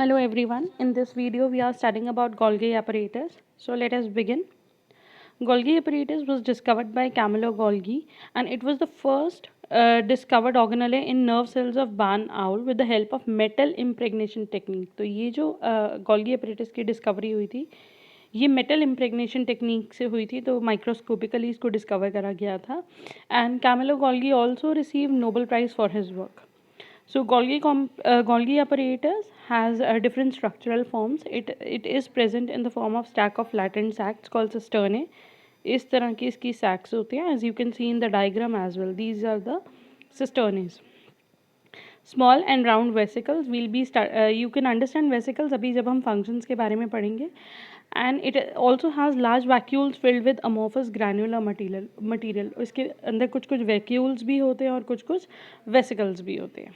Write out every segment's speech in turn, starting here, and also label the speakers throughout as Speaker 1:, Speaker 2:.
Speaker 1: Hello everyone. In this video we are studying about Golgi apparatus. So let us begin. Golgi apparatus was discovered by Camillo Golgi and it was the first discovered organelle in nerve cells of barn owl with the help of metal impregnation technique. तो ये जो Golgi apparatus की discovery हुई थी ये metal impregnation technique से हुई थी, तो माइक्रोस्कोपिकली इसको डिस्कवर करा गया था. And Camillo Golgi also receive Nobel prize for his work. So Golgi apparatus has different structural forms. It is present in the form of stack of flattened sacs called cisternae. इस तरह की इसकी sacs होती हैं. As you can see in the diagram as well, these are the cisternae. Small and round vesicles will be you can understand vesicles अभी जब हम functions के बारे में पढ़ेंगे. And it also has large vacuoles filled with amorphous granular material. इसके अंदर कुछ कुछ vacuoles भी होते हैं और कुछ कुछ vesicles भी होते हैं.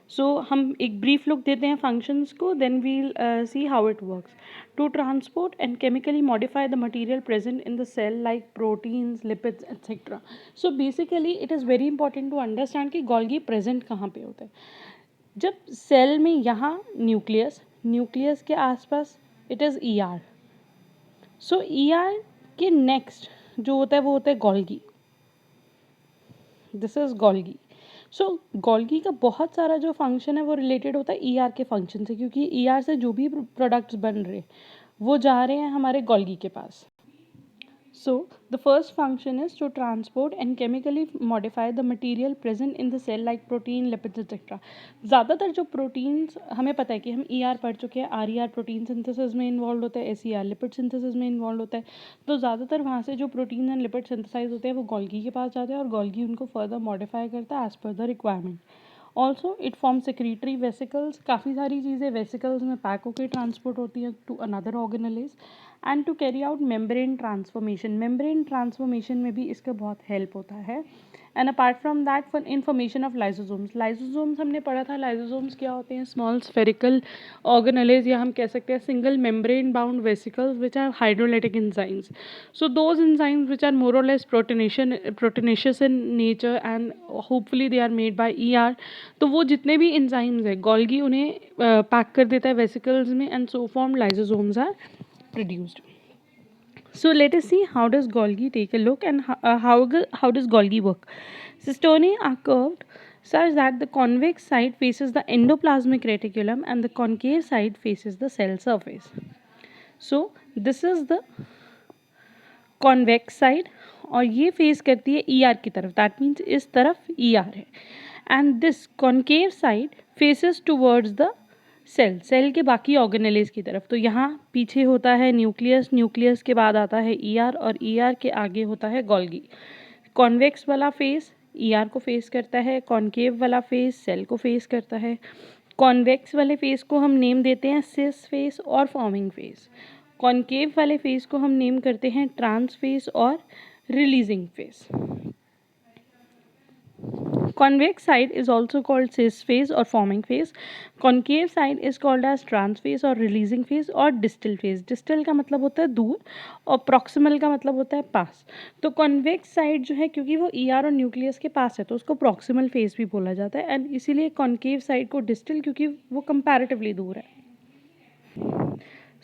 Speaker 1: सो हम एक ब्रीफ लुक देते हैं फंक्शंस को, then we'll see how it works. To transport and chemically modify the material present in the cell like proteins, lipids etcetera. So basically it is very important to understand कि Golgi present कहाँ पे होता है. जब cell में यहाँ nucleus के आसपास it is E R. So E R के नेक्स्ट जो होता है वो होता है Golgi. This is Golgi. So Golgi का बहुत सारा जो फंक्शन है वो रिलेटेड होता है ईआर के फंक्शन से, क्योंकि ईआर से जो भी प्रोडक्ट्स बन रहे वो जा रहे हैं हमारे गोल्गी के पास. So the first function is to transport and chemically modify the material present in the cell like protein, lipids etcetera. ज़्यादातर जो प्रोटीन्स हमें पता है कि हम ईआर पढ़ चुके हैं, आर प्रोटीन सिंथेसिस में इन्वॉल्व होता है, एसईआर लिपिड सिंथेसिस में इन्वॉल्व होता है. तो ज़्यादातर वहाँ से जो प्रोटीन एंड लिपिड सिंथेसाइज होते हैं वो गोल्गी के पास जाते हैं और गोल्गी उनको फर्दर मॉडिफाई करता है as per the requirement. Also it form secretory vesicles. काफ़ी सारी चीज़ें वेसिकल्स में पैक होकर ट्रांसपोर्ट होती हैं to another organelles. And to carry out membrane transformation में भी इसका बहुत हेल्प होता है. And apart from that for information of lysosomes हमने पढ़ा था. लाइसोसोम्स क्या होते हैं? स्मॉल स्फेरिकल ऑर्गेनेल्स, या हम कह सकते हैं single membrane bound vesicles which are hydrolytic enzymes. So those enzymes which are more और less proteinaceous in nature and hopefully they are made by ER. तो वो जितने भी एंजाइम्स है गोल्गी उन्हें पैक कर देता है वेसिकल्स में, and so form lysosomes are produced. So let us see how does Golgi take a look and how does Golgi work. Cisternae are curved such that the convex side faces the endoplasmic reticulum and the concave side faces the cell surface. So this is the convex side और ये face करती है ER की तरफ. That means इस तरफ ER है. And this concave side faces towards the cell के बाकी ऑर्गेनेल्स की तरफ. तो यहाँ पीछे होता है न्यूक्लियस के बाद आता है ईआर और ईआर के आगे होता है गोल्गी. कॉन्वेक्स वाला फेस ईआर को फेस करता है, कॉन्केव वाला फेस सेल को फेस करता है. कॉन्वेक्स वाले फेस को हम नेम देते हैं सिस फेस और फॉर्मिंग फेस. कॉन्केव वाले फेस को हम नेम करते हैं ट्रांस फेस और releasing face. Convex side is also called cis phase or forming phase. Concave side is called as trans phase or releasing phase और distal phase. Distal का मतलब होता है दूर और proximal का मतलब होता है पास. तो convex side जो है क्योंकि वो ER और न्यूक्लियस के पास है तो उसको proximal phase भी बोला जाता है, एंड इसीलिए concave side को distal क्योंकि वो comparatively दूर है.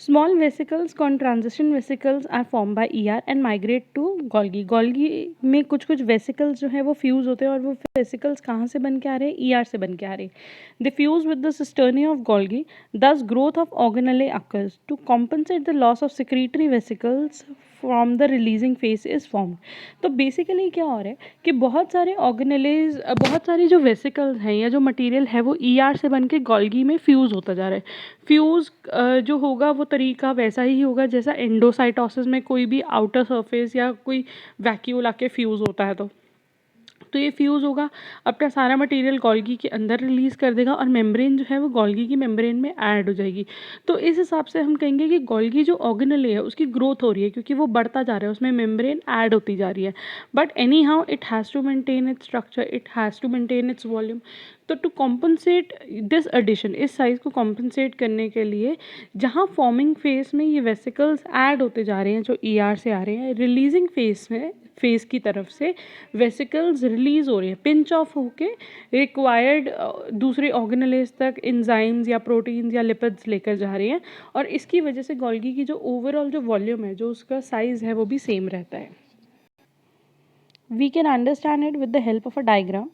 Speaker 1: Small vesicles called transition vesicles are formed by ER and migrate to Golgi. Golgi में कुछ कुछ vesicles जो है वो fuse होते हैं और वो vesicles कहाँ से बन के आ रहे हैं? ER से बन के आ रहे हैं. They fuse with the cisternae of Golgi. Thus growth of organelle occurs. To compensate the loss of secretory vesicles from the releasing phase is formed. तो बेसिकली क्या हो रहा है कि बहुत सारे ऑर्गेनेल्स, बहुत सारे जो वेसिकल्स हैं या जो मटेरियल है वो ER से बन के गोल्गी में फ्यूज़ होता जा रहा है. फ्यूज़ जो होगा वो तरीका वैसा ही होगा जैसा एंडोसाइटोसिस में कोई भी आउटर सरफेस या कोई वैक्यूल आके फ्यूज़ होता है. तो ये फ्यूज़ होगा, अपना सारा मटेरियल गोल्गी के अंदर रिलीज़ कर देगा और मेम्ब्रेन जो है वो गोल्गी की मेम्ब्रेन में ऐड हो जाएगी. तो इस हिसाब से हम कहेंगे कि गोल्गी जो ऑर्गेनेल है उसकी ग्रोथ हो रही है क्योंकि वो बढ़ता जा रहा है, उसमें मेम्ब्रेन ऐड होती जा रही है. But anyhow it has to maintain its structure, it has to maintain its volume. तो टू कॉम्पनसेट दिस एडिशन, इस साइज़ को कॉम्पनसेट करने के लिए जहाँ फॉर्मिंग फेस में ये वेसिकल्स ऐड होते जा रहे हैं जो ER से आ रहे हैं, रिलीजिंग फेस में फेस की तरफ से वेसिकल्स रिलीज हो रही है, पिंच ऑफ होके रिक्वायर्ड दूसरे ऑर्गेनेलेज तक एंजाइम्स या प्रोटीन्स या लिपिड्स लेकर जा रही हैं, और इसकी वजह से गोल्गी की जो ओवरऑल जो वॉल्यूम है, जो उसका साइज है, वो भी सेम रहता है. We can understand it with the help of a diagram.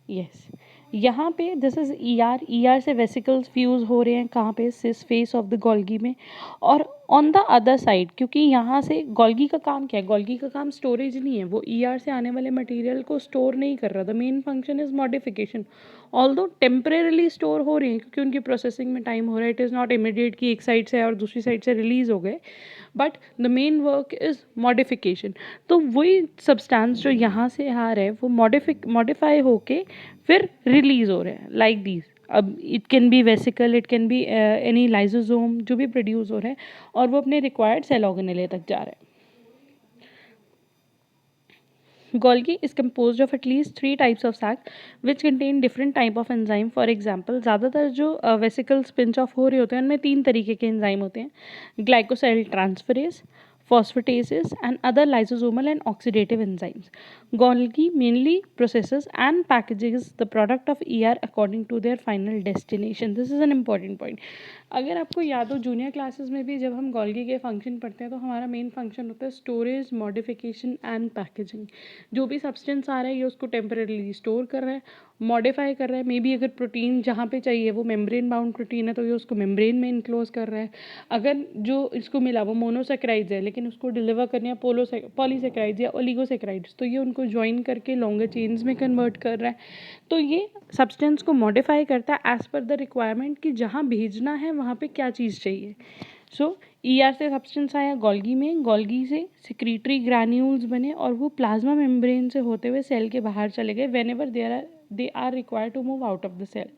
Speaker 1: Yes, यहाँ पे दिस इज ई आर से वेसिकल्स फ्यूज हो रहे हैं कहाँ पे, cis face of the Golgi में. और ऑन द अदर साइड, क्योंकि यहाँ से गोल्गी का काम क्या है, गोल्गी का काम स्टोरेज नहीं है, वो ई आर से आने वाले मटेरियल को स्टोर नहीं कर रहा. The main function is modification. Although temporarily store हो रही है क्योंकि उनकी प्रोसेसिंग में टाइम हो रहा है. इट इज़ नॉट इमीडिएट कि एक साइड से और दूसरी साइड से रिलीज हो गए, but the main work is modification. तो वही सब्सटेंस जो यहाँ से आ रहा है वो मॉडिफाई होके फिर रिलीज हो रहे हैं लाइक दीज. अब it can B vesicle, it can be any lysosome जो भी प्रोड्यूस हो रहे हैं, और वो अपने रिक्वायर्ड सेल ऑर्गेनेले तक जा रहे हैं. Golgi is composed of at least 3 types of sac which contain different type of enzyme. For example, ज़्यादातर जो vesicles pinch off हो रहे होते हैं उनमें 3 तरीके के एंजाइम होते हैं: ग्लाइकोसाइल transferase, phosphatases, and other lysosomal and oxidative enzymes. Golgi mainly processes and packages the product of ER according to their final destination. This is an important point. अगर आपको याद हो, जूनियर क्लासेस में भी जब हम गोल्गी के फंक्शन पढ़ते हैं तो हमारा मेन फंक्शन होता है स्टोरेज, मॉडिफिकेशन एंड पैकेजिंग. जो भी सब्सटेंस आ रहा है ये उसको टेम्परेली स्टोर कर रहा है, मॉडिफाई कर रहा है. मे बी अगर प्रोटीन जहाँ पे चाहिए वो मेम्ब्रेन बाउंड प्रोटीन है तो ये उसको मेम्ब्रेन में इनक्लोज कर रहा है. अगर जो इसको मिला वो मोनोसेक्राइड्स है लेकिन उसको डिलीवर करने हैं पॉलीसेक्राइड्स या ओलिगोसेक्राइड्स, तो ये उनको ज्वाइन करके लॉन्गर चेन्स में कन्वर्ट कर रहा है. तो ये सब्सटेंस को मॉडिफाई करता है एज पर द रिक्वायरमेंट कि जहाँ भेजना है वहाँ पे क्या चीज़ चाहिए. सो ई आर से सब्सटेंस आया गोल्गी में, गोल्गी से सिक्रीटरी ग्रैन्यूल्स बने और वो प्लाज्मा मेम्ब्रेन से होते हुए सेल के बाहर चले गए whenever they are required to move out of the cell.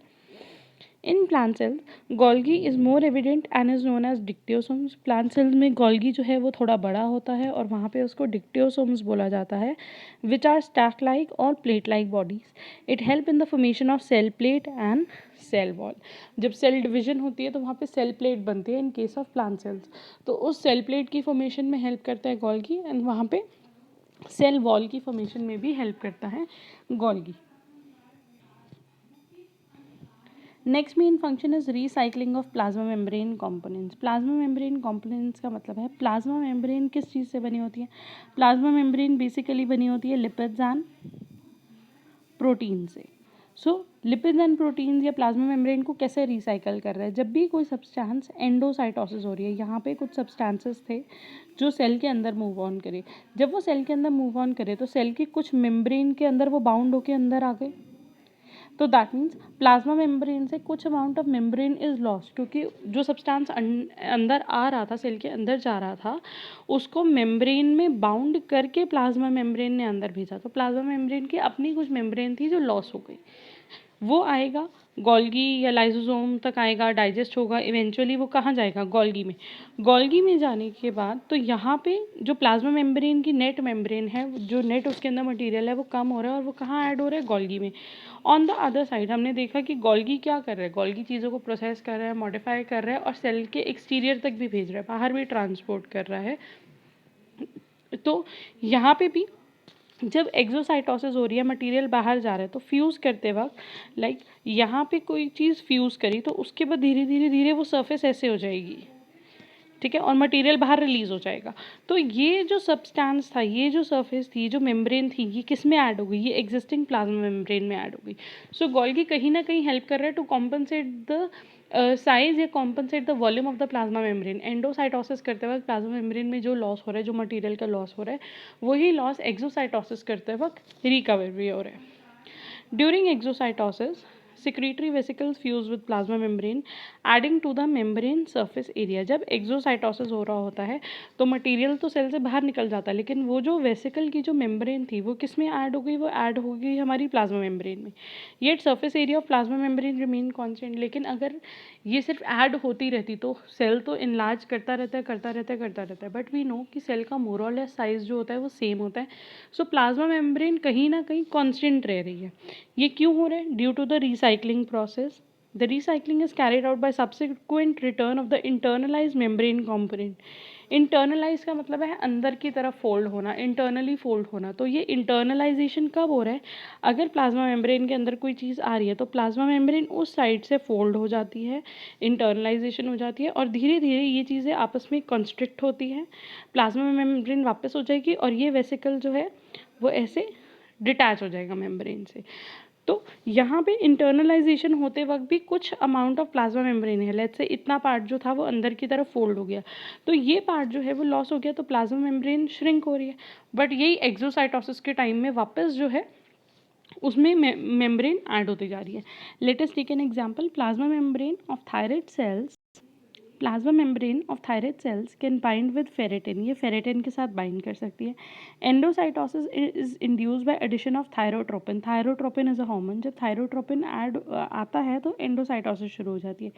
Speaker 1: In plant cells, Golgi is more evident and is known as dictyosomes. Plant cells में Golgi जो है वो थोड़ा बड़ा होता है और वहाँ पे उसको dictyosomes बोला जाता है, which are stack-like or plate-like bodies. It help in the formation of cell plate and cell wall. जब cell division होती है तो वहाँ पे cell plate बनती है in case of plant cells. तो उस cell plate की formation में help करता है Golgi, and वहाँ पे cell wall की formation में भी help करता है Golgi. Next main function is recycling of plasma membrane components. Plasma membrane components का मतलब है प्लाज्मा मेम्ब्रेन किस चीज़ से बनी होती है. प्लाज्मा मेम्ब्रेन बेसिकली बनी होती है लिपिड्स एंड प्रोटीन से. सो लिपिड्स एंड प्रोटीन्स या प्लाज्मा मेम्ब्रेन को कैसे रिसाइकल कर रहा है, जब भी कोई सब्सटेंस एंडोसाइटोसिस हो रही है, यहाँ पे कुछ सब्सटेंसेस थे जो सेल के अंदर मूव ऑन करे. जब वो सेल के अंदर मूव ऑन करे तो सेल के कुछ मेम्ब्रेन के अंदर वो बाउंड होके अंदर आ गए. तो दैट मीन्स प्लाज्मा मेम्ब्रेन से कुछ amount of membrane is lost, क्योंकि जो सब्सटेंस अंदर आ रहा था, सेल के अंदर जा रहा था, उसको मेम्ब्रेन में बाउंड करके प्लाज्मा मेम्ब्रेन ने अंदर भेजा. तो प्लाज्मा मेम्ब्रेन की अपनी कुछ मेम्ब्रेन थी जो लॉस हो गई. वो आएगा गोल्गी या लाइसोसोम तक आएगा, डाइजेस्ट होगा, इवेंचुअली वो कहाँ जाएगा, गोल्गी में. गोल्गी में जाने के बाद तो यहाँ पे जो प्लाज्मा मेम्ब्रेन की नेट मेम्ब्रेन है, जो नेट उसके अंदर मटेरियल है वो कम हो रहा है और वो कहाँ ऐड हो रहा है, गोल्गी में. ऑन द अदर साइड हमने देखा कि गोल्गी क्या कर रहा है, गोल्गी चीज़ों को प्रोसेस कर रहा है, मॉडिफाई कर रहा है और सेल के एक्सटीरियर तक भी भेज रहा है, बाहर भी ट्रांसपोर्ट कर रहा है. तो यहाँ पे भी जब एक्सोसाइटोसिस हो रही है, मटेरियल बाहर जा रहा है, तो फ्यूज़ करते वक्त लाइक यहाँ पे कोई चीज़ फ्यूज़ करी तो उसके बाद धीरे धीरे धीरे वो सरफेस ऐसे हो जाएगी, ठीक है, और मटेरियल बाहर रिलीज हो जाएगा. तो ये जो सब्सटेंस था, ये जो सरफेस थी, जो मेम्ब्रेन थी, ये किस में ऐड हो गई, ये एग्जिस्टिंग प्लाज्मा मेम्ब्रेन में ऐड हो गई. सो गोल्गी कहीं ना कहीं हेल्प कर रहा है टू कॉम्पनसेट द साइज या compensate the volume of the plasma membrane. Endocytosis करते वक्त प्लाज्मा मेम्ब्रेन में जो लॉस हो रहा है, जो मटेरियल का लॉस हो रहा है, वही लॉस एक्सोसाइटोसिस करते वक्त रिकवर भी हो रहा है. During exocytosis secretory vesicles fuse with plasma membrane adding to the membrane surface area. जब एक्सोसाइटोसिस हो रहा होता है तो मटेरियल तो सेल से बाहर निकल जाता है, लेकिन वो जो वेसिकल की जो मेम्ब्रेन थी वो किस में ऐड हो गई, वो ऐड हो गई हमारी प्लाज्मा मेम्ब्रेन में. Yet surface area of plasma membrane remain constant. लेकिन अगर ये सिर्फ ऐड होती रहती तो सेल तो इनलार्ज करता रहता है, बट वी नो कि सेल का मोर और लेस साइज जो होता है वो सेम होता है. सो प्लाज्मा मेम्ब्रेन कहीं ना कहीं कांस्टेंट रह रही है. ये क्यों हो रहा है, due to the recycling process. The recycling is carried out by subsequent return of the internalized membrane component. Internalize का मतलब है अंदर की तरफ फोल्ड होना, इंटरनली फोल्ड होना। तो ये इंटरनलाइजेशन कब हो रहा है? अगर प्लाज्मा मेम्ब्रेन के अंदर कोई चीज़ आ रही है तो प्लाज्मा मेम्ब्रेन उस साइड से फोल्ड हो जाती है, इंटरनलाइजेशन हो जाती है, और धीरे धीरे ये चीज़ें आपस में कंस्ट्रिक्ट होती हैं, प्लाज्मा मेम्ब्रेन वापस हो जाएगी और ये वेसिकल जो है वो ऐसे डिटैच हो जाएगा मेम्ब्रेन से। तो यहाँ पे इंटरनलाइजेशन होते वक्त भी कुछ अमाउंट ऑफ प्लाज्मा मेम्ब्रेन है, लेट्स से इतना पार्ट जो था वो अंदर की तरफ फोल्ड हो गया, तो ये पार्ट जो है वो लॉस हो गया, तो प्लाज्मा मेम्ब्रेन श्रिंक हो रही है। बट यही एक्सोसाइटोसिस के टाइम में वापस जो है उसमें मेम्ब्रेन ऐड होती जा रही है। Let us take an example, plasma membrane of thyroid cells can bind with ferritin, ये फेरेटिन के साथ बाइंड कर सकती है। Endocytosis is induced by addition of thyrotropin, thyrotropin is a hormone, जब थायरोट्रोपिन ऐड आता है तो एंडोसाइटोसिस शुरू हो जाती है।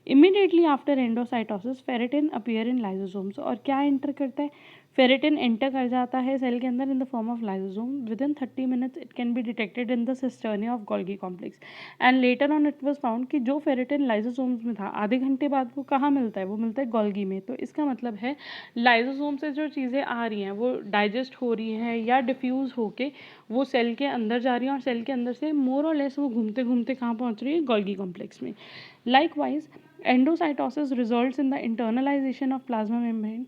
Speaker 1: Immediately after endocytosis ferritin appear in lysosomes, और क्या एंटर करता है? फेरेटिन एंटर कर जाता है सेल के अंदर in the form of lysosome. Within 30 minutes it can be detected in the cisternae of Golgi complex, and later on it was found कि जो फेरेटिन लाइसोसोम्स में था आधे घंटे बाद वो कहाँ मिलता है? वो मिलता है गोल्गी में। तो इसका मतलब है लाइसोसोम से जो चीज़ें आ रही हैं वो डाइजेस्ट हो रही हैं या डिफ्यूज़ होके वो सेल के अंदर जा रही हैं, और सेल के अंदर से मोर और लेस वो घूमते घूमते कहाँ पहुँच रही है? गोल्गी कॉम्प्लेक्स में। Likewise, endocytosis results in the internalization of plasma membrane.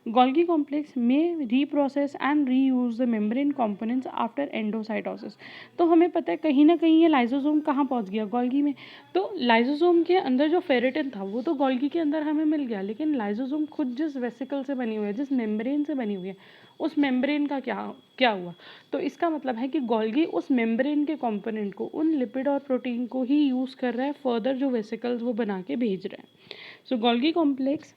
Speaker 1: Golgi complex may reprocess and reuse the membrane components after endocytosis. तो हमें पता है कहीं ना कहीं ये लाइसोसोम कहाँ पहुँच गया? गोल्गी में। तो लाइसोसोम के अंदर जो फेरेटिन था वो तो गोल्गी के अंदर हमें मिल गया, लेकिन लाइसोसोम खुद जिस वेसिकल से बनी हुई है, जिस मेम्ब्रेन से बनी हुई है, उस मेम्ब्रेन का क्या क्या हुआ? तो इसका मतलब है कि गोल्गी उस मेम्ब्रेन के कंपोनेंट को, उन लिपिड और प्रोटीन को ही यूज़ कर रहा है फर्दर जो वेसिकल्स वो बना के भेज रहा है। सो गोल्गी कॉम्प्लेक्स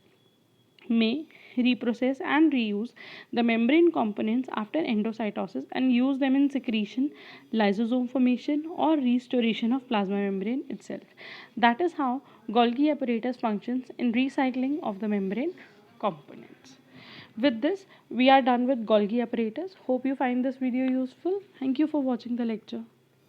Speaker 1: में reprocess and reuse the membrane components after endocytosis and use them in secretion, lysosome formation or restoration of plasma membrane itself. That is how Golgi apparatus functions in recycling of the membrane components. With this, we are done with Golgi apparatus. Hope you find this video useful. Thank you for watching the lecture.